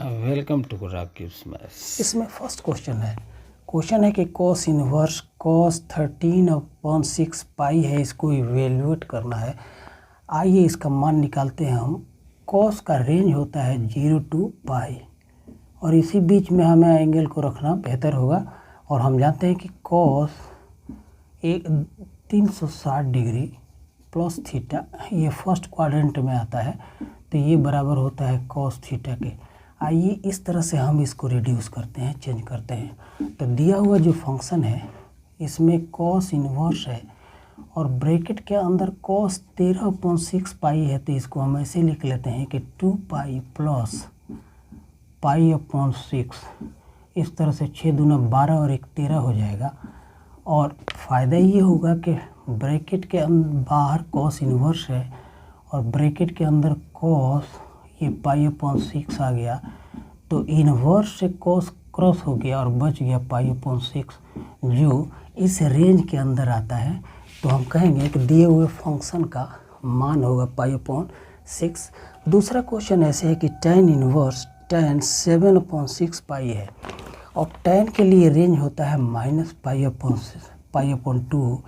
Welcome to Rakib's maths. इसमें first question है कि कॉस इनवर्स कॉस 13/6 पाई है, इसको इवेल्युएट करना है। आइए इसका मान निकालते हैं हम। कॉस का रेंज होता है 0 to पाई और इसी बीच में हमें एंगल को रखना बेहतर होगा। और हम जानते हैं कि कॉस 360 डिग्री प्लस थीटा ये फर्स्ट क्वाड्रेंट में आता है, तो ये बराबर होता है कॉस थीटा के। आइए इस तरह से हम इसको रिड्यूस करते हैं, चेंज करते हैं। तो दिया हुआ जो फंक्शन है इसमें कॉस इनवर्स है और ब्रैकेट के अंदर कॉस 13/6 पाई है, तो इसको हम ऐसे लिख लेते हैं कि 2 पाई प्लस पाई/6। इस तरह से 6 दूना 12 और 1 13 हो जाएगा। और फ़ायदा ये होगा कि ब्रैकेट के बाहर कॉस इनवर्स है और ब्रैकेट के अंदर कॉस ये पाई/6 आ गया, तो इनवर्स से कॉस क्रॉस हो गया और बच गया पाई/6 जो इस रेंज के अंदर आता है। तो हम कहेंगे कि दिए हुए फंक्शन का मान होगा पाई/6। दूसरा क्वेश्चन ऐसे है कि tan इनवर्स tan 7/6 पाई है और tan के लिए रेंज होता है -पाई/2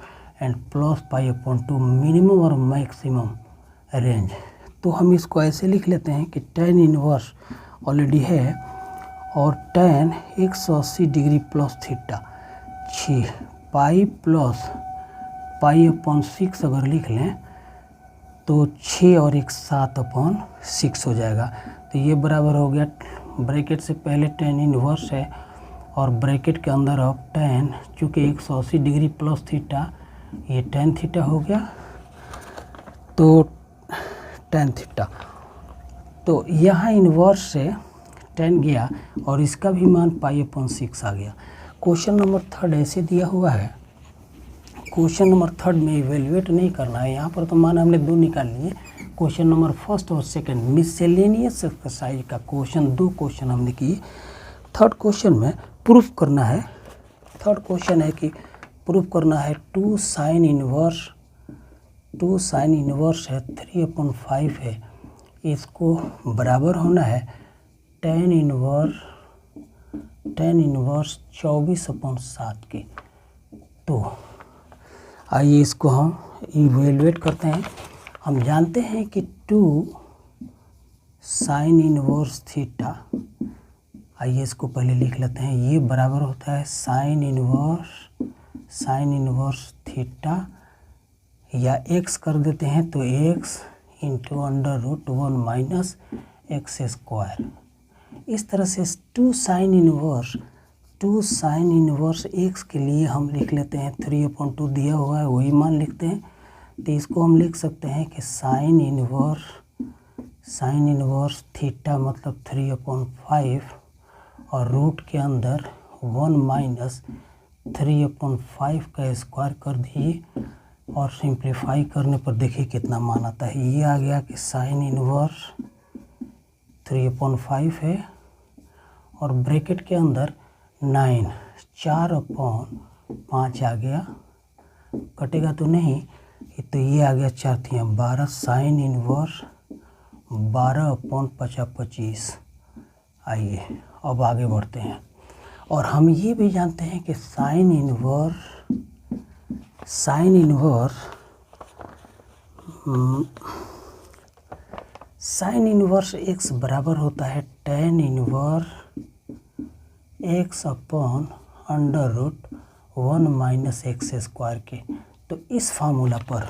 एंड प्लस पाई/2 मिनिमम और मैक्सिमम रेंज। तो हम इसको ऐसे लिख लेते हैं कि tan इनवर्स ऑलरेडी है और tan 180 degree plus theta 6 pi plus पाई/6 अगर लिख लें तो 6 और 1 7/6 हो जाएगा। तो ये बराबर हो गया, ब्रैकेट से पहले tan इनवर्स है और ब्रैकेट के अंदर अब tan, चूँकि 180 डिग्री प्लस थीटा ये tan थीटा हो गया, तो tan थीटा। तो यहाँ इनवर्स से tan गया और इसका भी मान पाई/6 आ गया। क्वेश्चन नंबर 3 ऐसे दिया हुआ है। क्वेश्चन नंबर 3 में इवेल्युएट नहीं करना है, यहाँ पर तो मान हमने 2 निकाल लिए। क्वेश्चन नंबर 1 और 2 मिसलेनियस एक्सरसाइज का क्वेश्चन 2 क्वेश्चन हमने किए। थर्ड क्वेश्चन में प्रूफ करना है। थर्ड क्वेश्चन है कि प्रूफ करना है 2 साइन इनवर्स है 3/5 है, इसको बराबर होना है tan इनवर्स 24/7 के। तो आइए इसको हम इवेल्युएट करते हैं। हम जानते हैं कि 2 साइन इनवर्स थीटा, आइए इसको पहले लिख लेते हैं, ये बराबर होता है साइन इनवर्स थीटा, या x कर देते हैं तो x into √1 minus X square. इस तरह से 2 साइन इनवर्स x के लिए हम लिख लेते हैं 3/2 दिया हुआ है, वही मान लिखते हैं। तो इसको हम लिख सकते हैं कि साइन इनवर्स थीटा मतलब 3/5 और रूट के अंदर 1 माइनस 3/5 का स्क्वायर कर दिए और सिंप्लीफाई करने पर देखिए कितना मान आता है। ये आ गया कि साइन इनवर्स 3/5 है और ब्रैकेट के अंदर 9 4/5 आ गया, कटेगा तो नहीं, तो ये आ गया 4 × 12 साइन इनवर्स 12/25। आइए अब आगे बढ़ते हैं। और हम ये भी जानते हैं कि साइन इनवर्स x बराबर होता है tan inverse x/√1 minus X square के। तो इस फार्मूला पर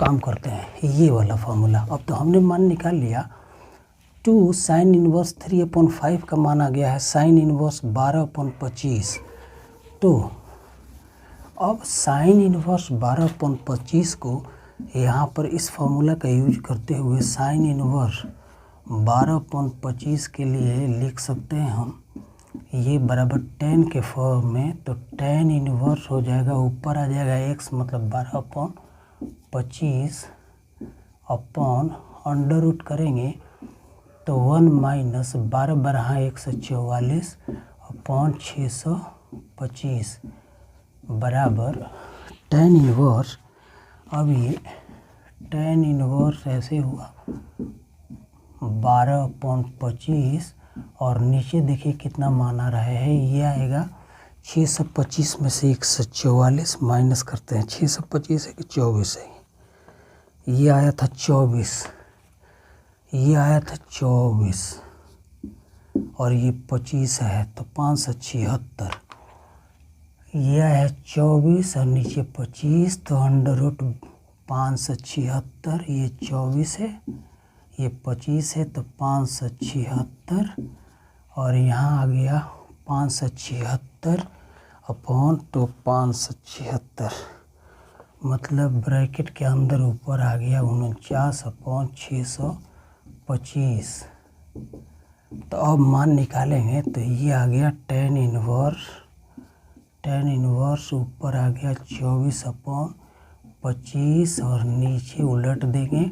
काम करते हैं, ये वाला फार्मूला। अब तो हमने मान निकाल लिया, 2 साइन इनवर्स 3/5 का मान आ गया है साइन इनवर्स 12/25। तो अब साइन इनवर्स 12/25 को यहाँ पर इस फार्मूला का यूज करते हुए साइन इनवर्स 12/25 के लिए लिख सकते हैं हम, ये बराबर tan के फॉर्म में। तो tan इनवर्स हो जाएगा, ऊपर आ जाएगा x मतलब 12/25 अपॉन √ करेंगे तो 1 माइनस 12 बरहा 144 अपॉन 625 बराबर tan इनवर्स। अब ये tan इनवर्स ऐसे हुआ 12/25 और नीचे देखिए कितना मान आ रहा है, ये आएगा 625 में से 144 माइनस करते हैं, 625 है कि 24 है, ये आया था 24, ये आया था 24 और ये 25 है तो 576, ये है 24 और नीचे 25 तो अंडर रूट 576, ये 24 है, ये 25 है तो 576 और यहाँ आ गया 576 अपॉन तो 576, मतलब ब्रैकेट के अंदर ऊपर आ गया 49 अपॉन 625। तो अब मान निकालेंगे तो ये आ गया tan इनवर्स ऊपर आ गया 24 अपॉन 25 और नीचे उलट देंगे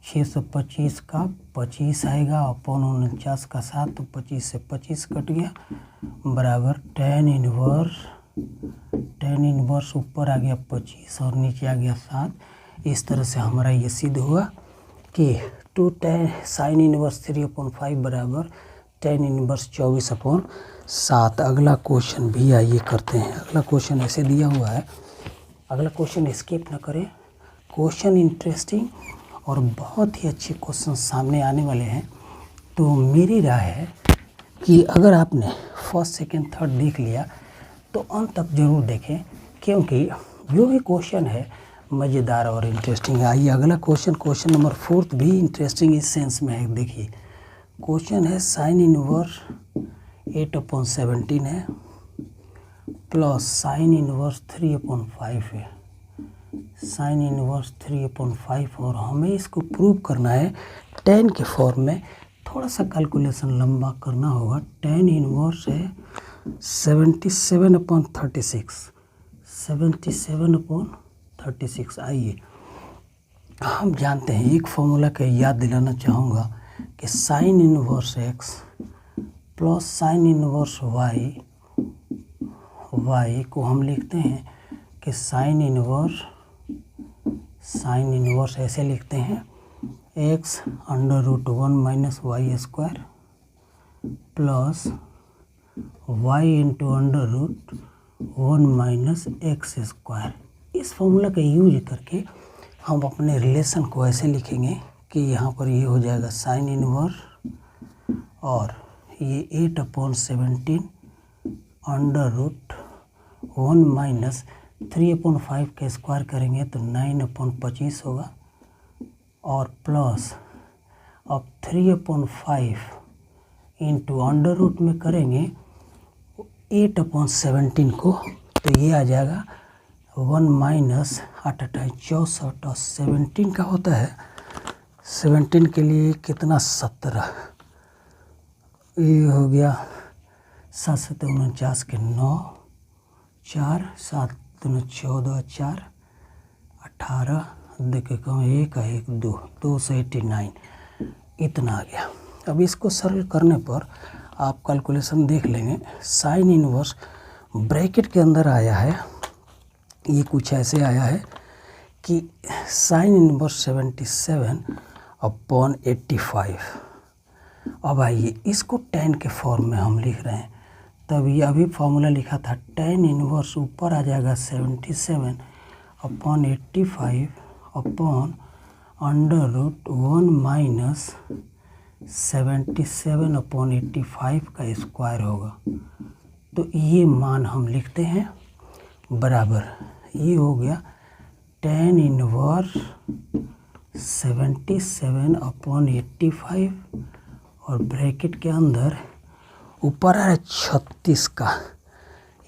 625 का 25 आएगा अपॉन 49 का 7 तो 25 से 25 कट गया बराबर tan इनवर्स ऊपर आ गया 25 और नीचे आ गया 7। इस तरह से हमारा ये सिद्ध हुआ कि 2 tan sin इनवर्स 3/5 बराबर tan इनवर्स 24/7। अगला क्वेश्चन भी आइए करते हैं। अगला क्वेश्चन ऐसे दिया हुआ है, अगला क्वेश्चन स्किप न करें, क्वेश्चन इंटरेस्टिंग और बहुत ही अच्छे क्वेश्चन सामने आने वाले हैं। तो मेरी राय है कि अगर आपने फर्स्ट सेकंड थर्ड देख लिया तो अंत तक जरूर देखें, क्योंकि जो भी क्वेश्चन है मज़ेदार और इंटरेस्टिंग है। आइए अगला क्वेश्चन नंबर 4 भी इंटरेस्टिंग इस सेंस में है। देखिए क्वेश्चन है साइन इनवर्स 8/17 है प्लस साइन इनवर्स 3/5 है, साइन इनवर्स 3/5 और हमें इसको प्रूव करना है tan के फॉर्म में। थोड़ा सा कैलकुलेशन लंबा करना होगा। tan इनवर्स है 77/36, 77/36। आइए हम जानते हैं, एक फॉर्मूला का याद दिलाना चाहूँगा कि sine inverse x plus sine inverse y को हम लिखते हैं कि साइन इनवर्स ऐसे लिखते हैं x √1 minus Y square plus y into √1 minus X square. इस फॉर्मूला का यूज करके हम अपने रिलेशन को ऐसे लिखेंगे कि यहाँ पर ये हो जाएगा साइन इनवर्स और ये 8/17 √1 माइनस 3/5 का स्क्वायर करेंगे तो 9/25 होगा और प्लस अब 3/5 इंटू अंडर रूट में करेंगे 8/17 को तो ये आ जाएगा 1 माइनस 8 64 और 17 का होता है 17 के लिए कितना 17, ये हो गया 7 से 49 के 9, 4 7 2 14 4 18 देखिए कम 1 1 2 से 89 इतना आ गया। अब इसको सरल करने पर आप कैलकुलेशन देख लेंगे। साइन इनवर्स ब्रैकेट के अंदर आया है, ये कुछ ऐसे आया है कि साइन इनवर्स 77/85। अब आइए इसको tan के फॉर्म में हम लिख रहे हैं, तब ये अभी फॉर्मूला लिखा था tan इनवर्स ऊपर आ जाएगा 77/85 अपॉन √1 माइनस 77/85 का स्क्वायर होगा। तो ये मान हम लिखते हैं बराबर, ये हो गया tan इनवर्स 77/85 और ब्रैकेट के अंदर ऊपर आ रहा है 36 का,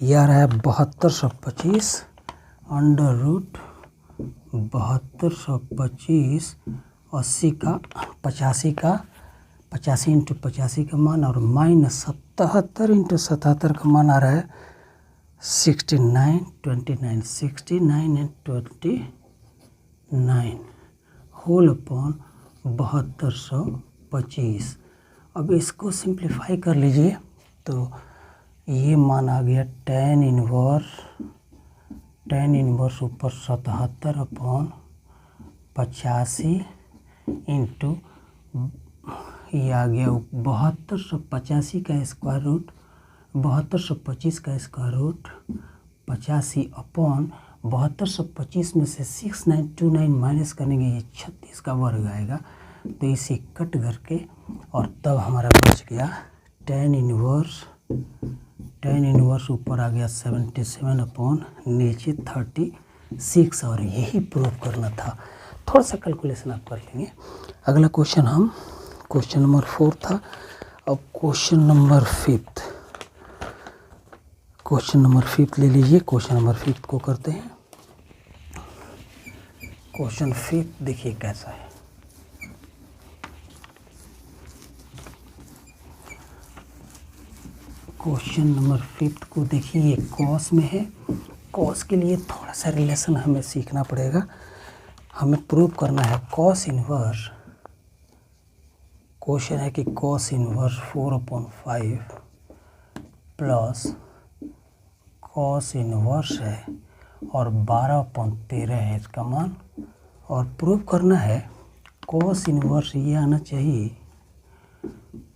यह आ रहा है 7225 अंडर रूट 7225 80 का 85 का 85 इंटू 85 का मान और माइनस 77 इंटू 77 का मान आ रहा है 69 29 69 एंड 29 होल अपॉन 7225। अब इसको सिंप्लीफाई कर लीजिए तो ये मान आ गया tan इनवर्स ऊपर 77/85 इंटू ये आ गया 7285 का स्क्वायर रूट, 7225 का स्क्वायर रूट 85 अपॉन 7225 में से 6929 माइनस करेंगे, ये 36 का वर्ग आएगा। तो इसे कट करके और तब हमारा बच गया tan इनवर्स ऊपर आ गया 77 अपॉन नीचे 36, और यही प्रूव करना था। थोड़ा सा कैलकुलेशन आप कर लेंगे। अगला क्वेश्चन क्वेश्चन नंबर 4 था। अब क्वेश्चन नंबर 5 ले लीजिए। क्वेश्चन नंबर 5 को करते हैं। क्वेश्चन 5 देखिए कैसा है। क्वेश्चन नंबर 5 को देखिए, ये कॉस में है। कॉस के लिए थोड़ा सा रिलेशन हमें सीखना पड़ेगा। हमें प्रूव करना है कॉस इनवर्स। क्वेश्चन है कि cos inverse 4/5 plus cos inverse है और 12/13 है इसका मान, और प्रूव करना है कॉस इनवर्स ये आना चाहिए,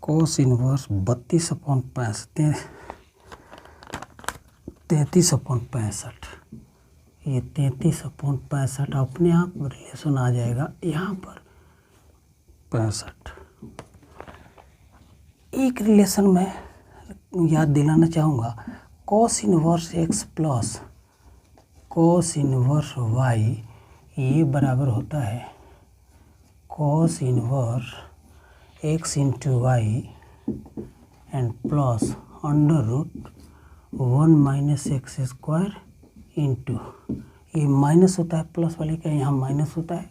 कॉस इनवर्स 32/65 33/65, ये 33/65 अपने आप रिलेशन आ जाएगा यहाँ पर 65। एक रिलेशन में याद दिलाना चाहूँगा, cos inverse x plus cos inverse y ये बराबर होता है cos inverse x into Y and plus under root 1 minus X square into, ये माइनस होता है प्लस वाले का, यहाँ माइनस होता है,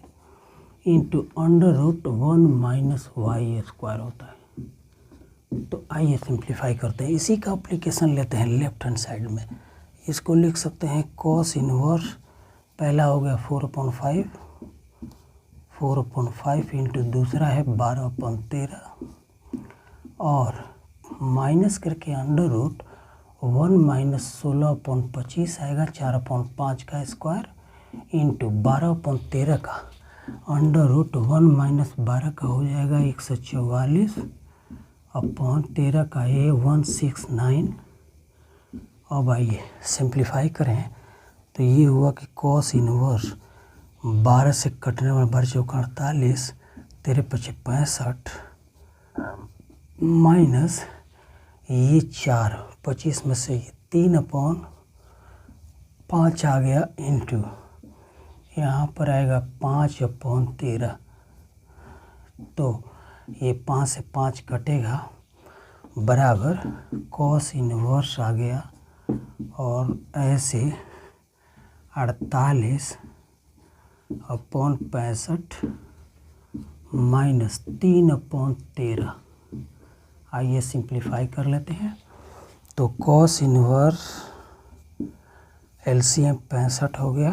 into under root 1 minus Y square होता है। तो आइए सिंप्लीफाई करते हैं। इसी का एप्लीकेशन लेते हैं लेफ्ट हैंड साइड में। इसको लिख सकते हैं कॉस इनवर्स, पहला हो गया 4/5 इंटू दूसरा है 12/13 और माइनस करके अंडर रूट 1 माइनस 16/25 आएगा 4/5 का स्क्वायर इंटू 12/13 का अंडर रूट 1 माइनस 12 का हो जाएगा 144/13 का ये 169। अब आइए सिंप्लीफाई करें तो ये हुआ कि कॉस इनवर्स 12 से कटने में 12 चौका 48, 13×5 65 माइनस ये 4, 25 में से ये 3/5 आ गया इंटू यहाँ पर आएगा 5/13। तो ये 5 से 5 कटेगा बराबर कॉस इनवर्स आ गया और ऐसे 48/65 माइनस 3/13। आइए सिंप्लीफाई कर लेते हैं। तो कॉस इनवर्स एलसीएम 65 हो गया,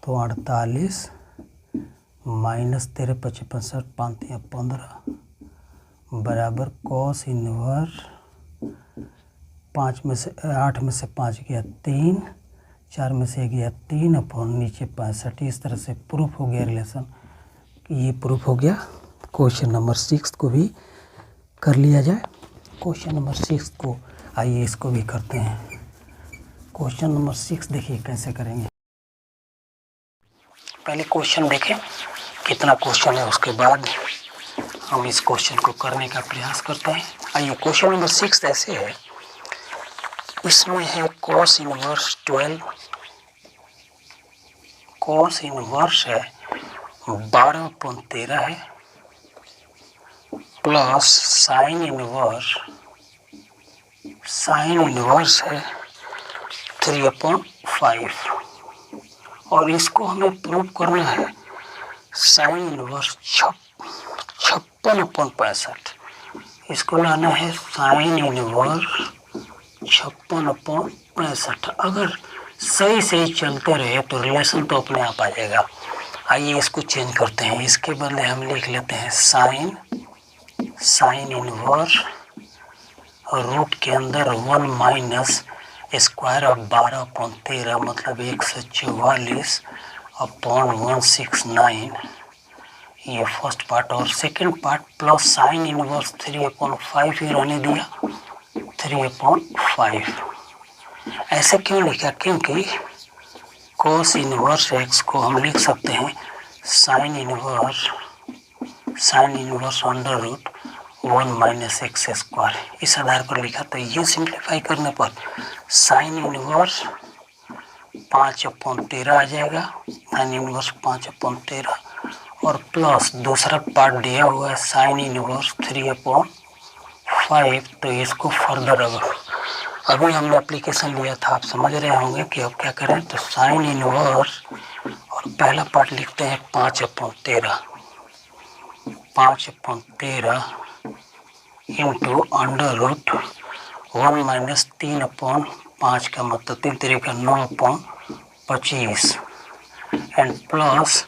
तो 48 माइनस 13×5 = 15 बराबर कॉस इनवर्स 8 में से 5 गया 3, 4 में से गया 3 अपॉन नीचे 65। इस तरह से प्रूफ हो गया रिलेशन। ये प्रूफ हो गया। क्वेश्चन नंबर 6 को भी कर लिया जाए। क्वेश्चन नंबर 6 को आइए इसको भी करते हैं। क्वेश्चन नंबर 6 देखिए कैसे करेंगे। पहले क्वेश्चन देखें कितना क्वेश्चन है, उसके बाद हम इस क्वेश्चन को करने का प्रयास करते हैं। आइए क्वेश्चन नंबर 6 ऐसे है, इसमें है कॉस इनवर्स 12, कॉस इनवर्स है 12/13 है प्लस साइन इनवर्स है 3/5 और इसको हमें प्रूव करना है साइन इनवर्स 56/65। इसको लाना है साइन इनवर्स 56/65। अगर सही चलते रहे तो रिलेशन तो अपने आप आ जाएगा। आइए इसको चेंज करते हैं। इसके बदले हम लिख लेते हैं साइन इनवर्स रूट के अंदर 1 माइनस स्क्वायर ऑफ 12/13 मतलब 144/169। ये फर्स्ट पार्ट, और second part plus sine inverse 3/5 ही रहने दिया 3/5। ऐसे क्यों लिखा? क्योंकि कोस इनवर्स एक्स को हम लिख सकते हैं sine inverse under root 1 - X square, इस आधार पर लिखा। तो ये सिंप्लीफाई करने पर साइन इनवर्स 5/13 आ जाएगा, साइन इनवर्स 5/13, और प्लस दूसरा पार्ट दिया हुआ है साइन इनवर्स 3/5। तो इसको फर्दर अभी हमने एप्लीकेशन लिया था, आप समझ रहे होंगे कि अब क्या करें। तो साइन इनवर्स और पहला पार्ट लिखते हैं 5/13 इंटू अंडर रूट 1 - 3/5 का मतलब 3 3 का 9/25 and plus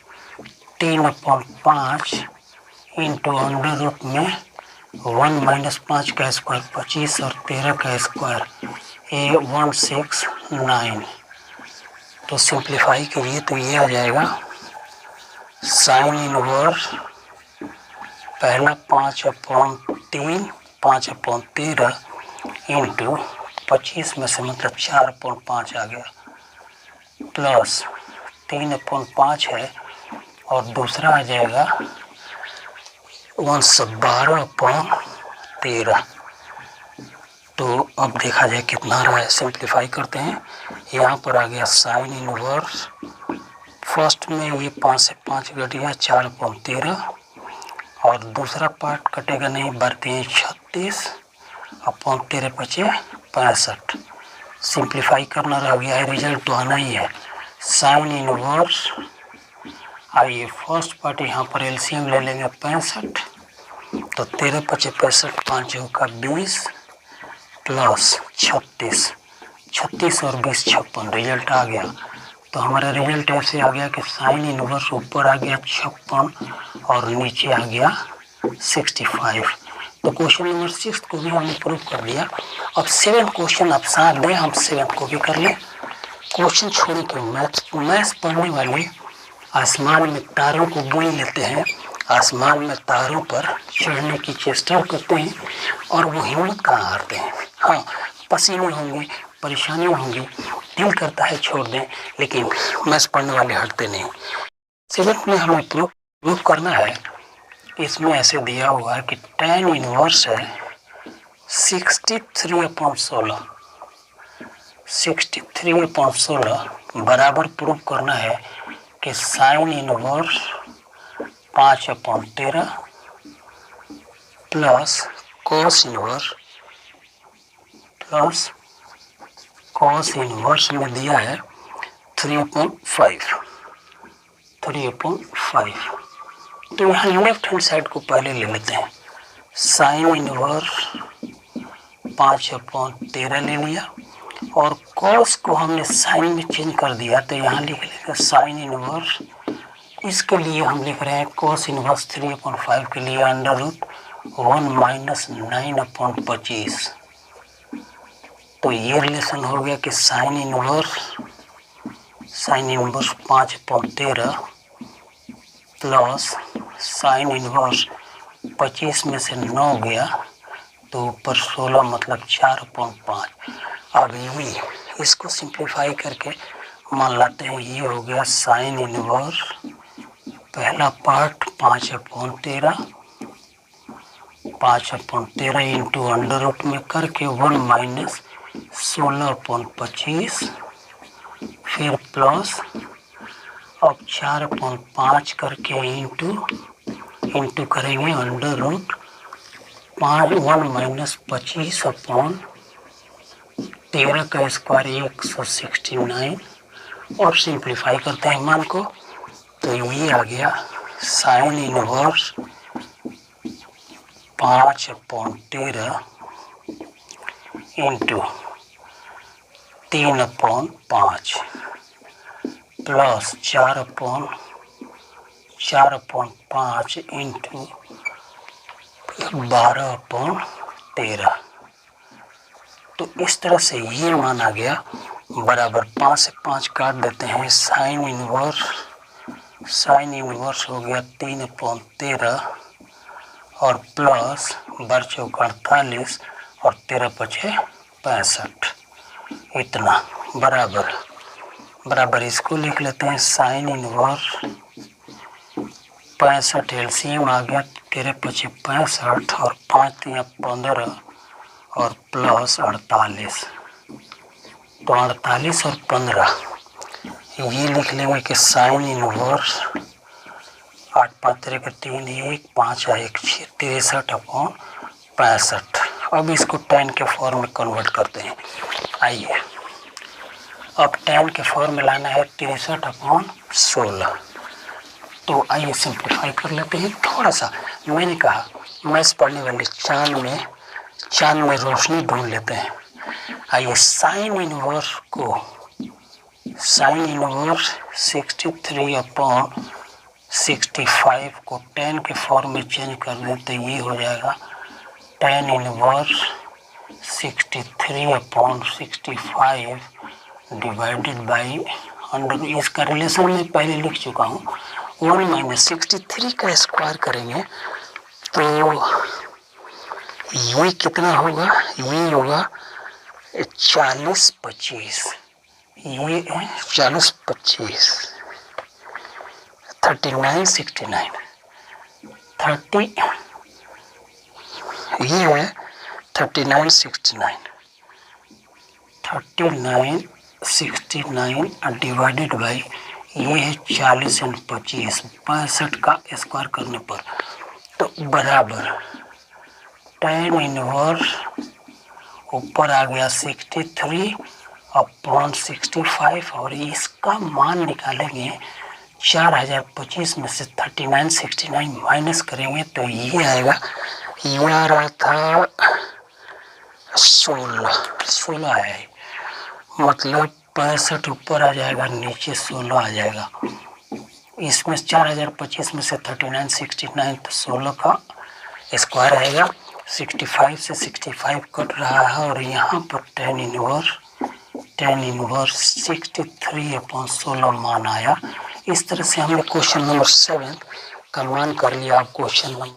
3/5 into under root में 1 - 5 का स्क्वायर 25 और 13 का स्क्वायर 169। तो सिंप्लीफाई कीजिए तो ये आ जाएगा साइन इनवर्स पहला 5/13 इंटू 25 में से मतलब 4/5 आ गया, प्लस 3/5 है, और दूसरा आ जाएगा 12/13। तो अब देखा जाए कितना रहा है, सिंप्लीफाई करते हैं। यहाँ पर आ गया साइन इनवर्स, फर्स्ट में ये 5 से 5 घट गया 4/13, और दूसरा पार्ट कटेगा नहीं, बढ़ते हैं 36/13 बचे 65। सिंप्लीफाई करना रह गया है, रिजल्ट तो आना ही है। साइन इनवर्स, आइए फर्स्ट पार्ट यहाँ पर एलसीएम ले लेंगे 65, तो 13 बचे 65, 5 का 20 प्लस 36 और 20 56, रिजल्ट आ गया। तो हमारा रिजल्ट ऐसे आ गया कि साइन इनवर्स ऊपर आ गया 56 और नीचे आ गया 65। तो क्वेश्चन नंबर 6 को भी हमने प्रूव कर दिया। अब 7 क्वेश्चन आप साथ दें, हम 7 को भी कर लें। क्वेश्चन छोड़े तो मैथ्स पढ़ने वाले आसमान में तारों को बुन लेते हैं, आसमान में तारों पर चढ़ने की चेष्टा करते हैं, और वो हिम्मत कहाँ हारते हैं। हाँ, पसीने होंगे, परेशानियाँ होंगी, दिल करता है छोड़ दें, लेकिन मैथ्स पढ़ने वाले हटते नहीं। 7 में हमें प्रूव करना है। इसमें ऐसे दिया हुआ है कि tan इनवर्स है 63/16 बराबर प्रूव करना है कि sine inverse 5/13 plus cos inverse में दिया है 3/5। तो यहाँ लेफ्ट हैंड साइड को पहले ले लेते हैं। साइन इनवर्स 5/13 ले लिया, और कॉस को हमने साइन में चेंज कर दिया, तो यहाँ लिख लेंगे साइन इनवर्स। इसके लिए हम लिख रहे हैं कॉस इनवर्स 3/5 के लिए अंडर रूट 1 - 9/25। तो ये रिलेशन हो गया कि sine inverse 5/13 plus sine inverse 25 में से 9 गया तो ऊपर 16 मतलब 4/5। अब ये इसको सिंप्लीफाई करके मान लाते हैं, ये हो गया साइन इनवर्स पहला पार्ट 5/13 इंटू अंडर रूट में करके 1 - 16/25, फिर प्लस अब 4/5 करके इंटू करेंगे अंडर रूट 1 - 25/13 का स्क्वायर 169, और सिंप्लीफाई करते हैं मान को, तो ये आ गया sine inverse 5/13 into 3/5 plus 4/5 into 12/13। तो इस तरह से ये मान आ गया बराबर 5 से 5 काट देते हैं। साइन इनवर्स साइन इनवर्स हो गया 3/13 और प्लस 12×48 और 13×5 इतना बराबर इसको लिख लेते हैं। साइन इनवर्स 65 एलसीएम आ गया 13×65 और 5×15 और प्लस 48। तो 48 और 15 ये लिख लेंगे कि साइन इनवर्स 8×5=3 1 5×1 6 63/65। अब इसको tan के फॉर्म में कन्वर्ट करते हैं। आइए अब tan के फॉर्म में लाना है 63/16। तो आइए सिंप्लीफाई कर लेते हैं थोड़ा सा। मैंने कहा मैथ्स पढ़ने वाले चांद में रोशनी ढूंढ लेते हैं। आइए साइन इनवर्स 63/65 को tan के फॉर्म में चेंज कर दें तो ये हो जाएगा tan inverse 63/65 divided by under. इसका रिलेशन मैं पहले लिख चुका हूँ। 1 - 63 का स्क्वायर करेंगे तो ये कितना होगा? ये होगा 40/25। ये 40/25 39/69 30 ये है 39/69 डिवाइडेड बाई ये है 40 और 25 65 का स्क्वायर करने पर तो बराबर tan इनवर्स ऊपर आ गया 63/65 और इसका मान निकालेंगे 4025 में से 39/69 माइनस करेंगे तो ये आएगा। ये आ रहा था 16 है, मतलब 65 ऊपर आ जाएगा नीचे 16 आ जाएगा। इसमें 4025 में से 39/69 तो 16 का स्क्वायर आएगा। 65 से 65 कट रहा है और यहाँ पर tan इनवर्स 63/16 मान आया। इस तरह से हमने क्वेश्चन नंबर 7 का मान कर लिया। आप क्वेश्चन नंबर